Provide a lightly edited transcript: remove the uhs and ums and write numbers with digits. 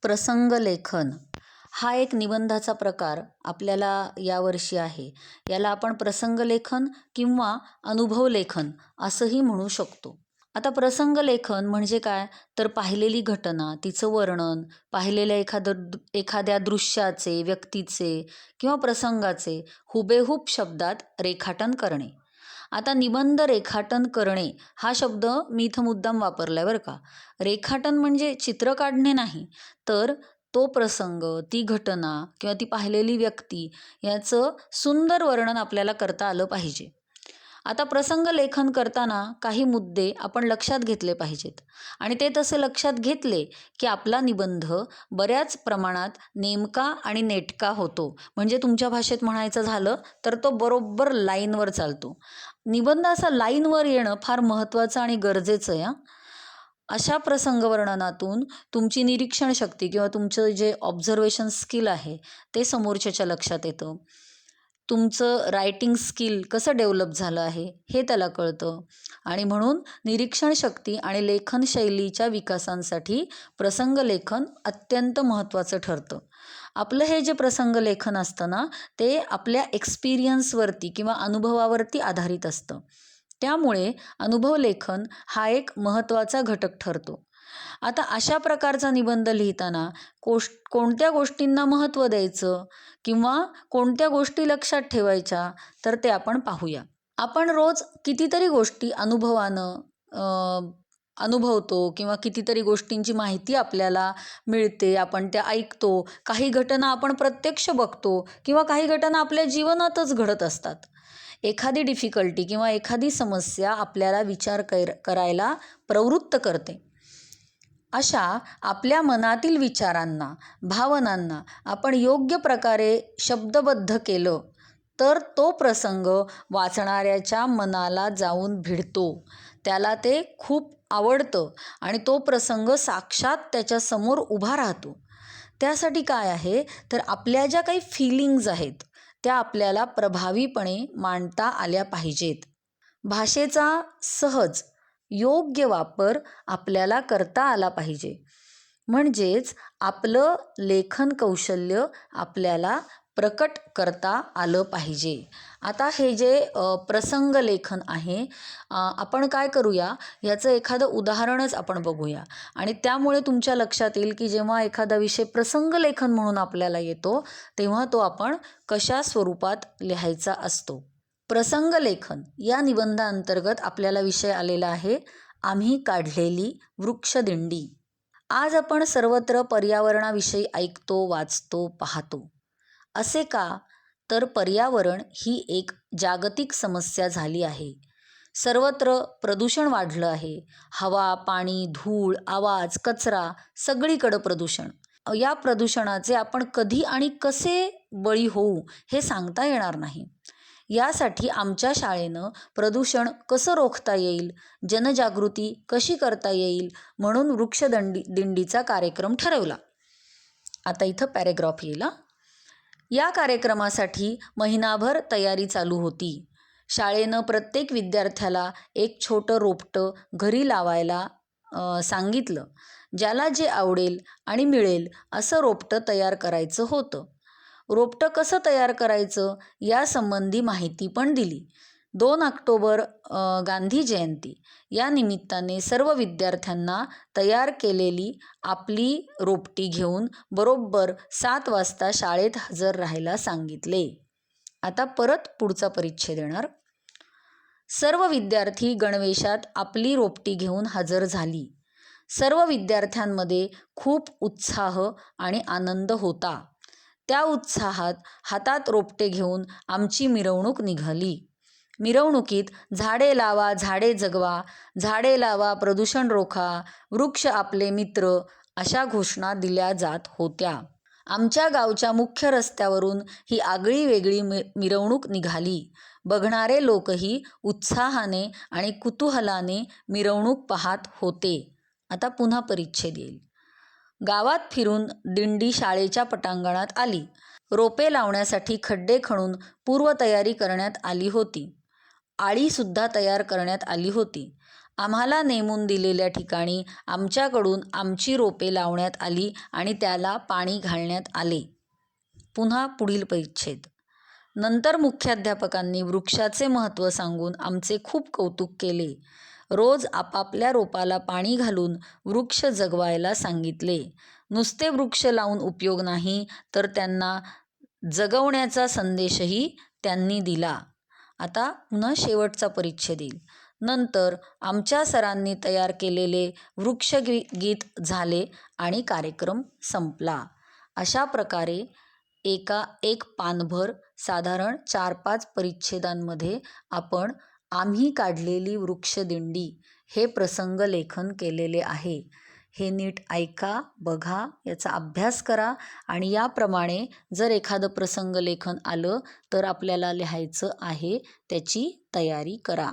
प्रसंगलेखन हा एक निबंधाचा प्रकार आपल्याला यावर्षी आहे. याला आपण प्रसंगलेखन किंवा अनुभवलेखन असंही म्हणू शकतो. आता प्रसंगलेखन म्हणजे काय? तर पाहिलेली घटना, तिचं वर्णन, पाहिलेल्या एखाद्या दृश्याचे, व्यक्तीचे किंवा प्रसंगाचे हुबेहूब शब्दात रेखाटन करणे. आता निबंध रेखाटन करणे हा शब्द मी इथं मुद्दाम वापरलाय बरं का. रेखाटन म्हणजे चित्र काढणे नाही, तर तो प्रसंग, ती घटना किंवा ती पाहिलेली व्यक्ती याचं सुंदर वर्णन आपल्याला करता आलं पाहिजे. आता प्रसंग लेखन करताना काही मुद्दे आपण लक्षात घेतले पाहिजेत आणि ते तसे लक्षात घेतले की आपला निबंध बऱ्याच प्रमाणात नेमका आणि नेटका होतो. म्हणजे तुमच्या भाषेत म्हणायचं झालं तर तो बरोबर लाईनवर चालतो. निबंध असा लाईनवर येणं फार महत्त्वाचं आणि गरजेचं आहे. अशा प्रसंग वर्णनातून तुमची निरीक्षण शक्ती किंवा तुमचं जे ऑब्झर्वेशन स्किल आहे ते समोरच्याच्या लक्षात येतं. तुमचं रायटिंग स्किल कसं डेव्हलप झालं आहे हे त्याला कळतं आणि म्हणून निरीक्षण शक्ती आणि लेखन शैलीच्या विकासांसाठी प्रसंग लेखन अत्यंत महत्त्वाचं ठरतं. आपलं हे जे प्रसंग लेखन असतं ना, ते आपल्या एक्सपिरियन्सवरती किंवा अनुभवावरती आधारित असतं. त्यामुळे अनुभव लेखन हा एक महत्त्वाचा घटक ठरतो. आता अशा प्रकारचा निबंध लिहिताना कोणत्या गोष्टींना महत्त्व द्यायचं किंवा कोणत्या गोष्टी लक्षात ठेवायच्या तर ते आपण पाहूया. आपण रोज कितीतरी गोष्टी अनुभवतो किंवा कितीतरी गोष्टींची माहिती आपल्याला मिळते, आपण त्या ऐकतो. काही घटना आपण प्रत्यक्ष बघतो किंवा काही घटना आपल्या जीवनातच घडत असतात. एखादी डिफिकल्टी किंवा एखादी समस्या आपल्याला विचार करायला प्रवृत्त करते. अशा आपल्या मनातील विचारांना, भावनांना आपण योग्य प्रकारे शब्दबद्ध केलं तर तो प्रसंग वाचणाऱ्याच्या मनाला जाऊन भिडतो. त्याला ते खूप आवडतं आणि तो प्रसंग साक्षात त्याच्यासमोर उभा राहतो. त्यासाठी काय आहे तर आपल्या ज्या काही फिलिंग्ज आहेत त्या आपल्याला प्रभावीपणे मांडता आल्या पाहिजेत. भाषेचा सहज योग्य वापर आपल्याला करता आला पाहिजे. म्हणजेच आपलं लेखन कौशल्य आपल्याला प्रकट करता आलं पाहिजे. आता हे जे प्रसंग लेखन आहे, आपण काय करूया, याचं एखादं उदाहरणच आपण बघूया आणि त्यामुळे तुमच्या लक्षात येईल की जेव्हा एखादा विषय प्रसंग लेखन म्हणून आपल्याला येतो तेव्हा तो आपण कशा स्वरूपात लिहायचा असतो. प्रसंग लेखन या निबंधाअंतर्गत आपल्याला विषय आलेला आहे आम्ही काढलेली वृक्षदिंडी. आज आपण सर्वत्र पर्यावरणाविषयी ऐकतो, वाचतो, पाहतो. असे का? तर पर्यावरण ही एक जागतिक समस्या झाली आहे. सर्वत्र प्रदूषण वाढलं आहे. हवा, पाणी, धूळ, आवाज, कचरा सगळीकडं प्रदूषण. या प्रदूषणाचे आपण कधी आणि कसे बळी होऊ हे सांगता येणार नाही. यासाठी आमच्या शाळेनं प्रदूषण कसं रोखता येईल, जनजागृती कशी करता येईल म्हणून वृक्षदिंडीचा कार्यक्रम ठरवला. आता इथं पॅरेग्राफ येईल. या कार्यक्रमासाठी महिनाभर तयारी चालू होती. शाळेनं प्रत्येक विद्यार्थ्याला एक छोटं रोपटं घरी लावायला सांगितलं. ज्याला जे आवडेल आणि मिळेल असं रोपटं तयार करायचं होतं. रोपटं कसं तयार करायचं यासंबंधी माहिती पण दिली. 2 ऑक्टोबर गांधी जयंती या निमित्ताने सर्व विद्यार्थ्यांना तयार केलेली आपली रोपटी घेऊन बरोबर 7 वाजता शाळेत हजर राहायला सांगितले. आता परत पुढचा परिच्छेद येणार. सर्व विद्यार्थी गणवेशात आपली रोपटी घेऊन हजर झाली. सर्व विद्यार्थ्यांमध्ये खूप उत्साह आणि आनंद होता. त्या उत्साहात हातात रोपटे घेऊन आमची मिरवणूक निघाली. मिरवणुकीत झाडे लावा, झाडे जगवा, झाडे लावा, प्रदूषण रोखा, वृक्ष आपले मित्र अशा घोषणा दिल्या जात होत्या. आमच्या गावच्या मुख्य रस्त्यावरून ही आगळी वेगळी मिरवणूक निघाली. बघणारे लोकही उत्साहाने आणि कुतूहलाने मिरवणूक पाहत होते. आता पुन्हा परिच्छेद येईल. गावात फिरून दिंडी शाळेच्या पटांगणात आली. रोपे लावण्यासाठी खड्डे खणून पूर्वतयारी करण्यात आली होती. आळीसुद्धा तयार करण्यात आली होती. आम्हाला नेमून दिलेल्या ठिकाणी आमच्याकडून आमची रोपे लावण्यात आली आणि त्याला पाणी घालण्यात आले. पुन्हा पुढील परिच्छेद. नंतर मुख्याध्यापकांनी वृक्षाचे महत्त्व सांगून आमचे खूप कौतुक केले. रोज आपापल्या रोपाला पाणी घालून वृक्ष जगवायला सांगितले. नुसते वृक्ष लावून उपयोग नाही, तर त्यांना जगवण्याचा संदेशही त्यांनी दिला. आता पुन्हा शेवटचा परिच्छेद येईल. नंतर आमच्या सरांनी तयार केलेले वृक्षगीत झाले आणि कार्यक्रम संपला. अशा प्रकारे एक पानभर साधारण 4-5 परिच्छेदांमध्ये आपण आम्ही काढलेली वृक्षदिंडी हे प्रसंग लेखन केलेले आहे. हे नीट ऐका, बघा, याचा अभ्यास करा आणि याप्रमाणे जर एखादं प्रसंग लेखन आलं तर आपल्याला लिहायचं आहे, त्याची तयारी करा.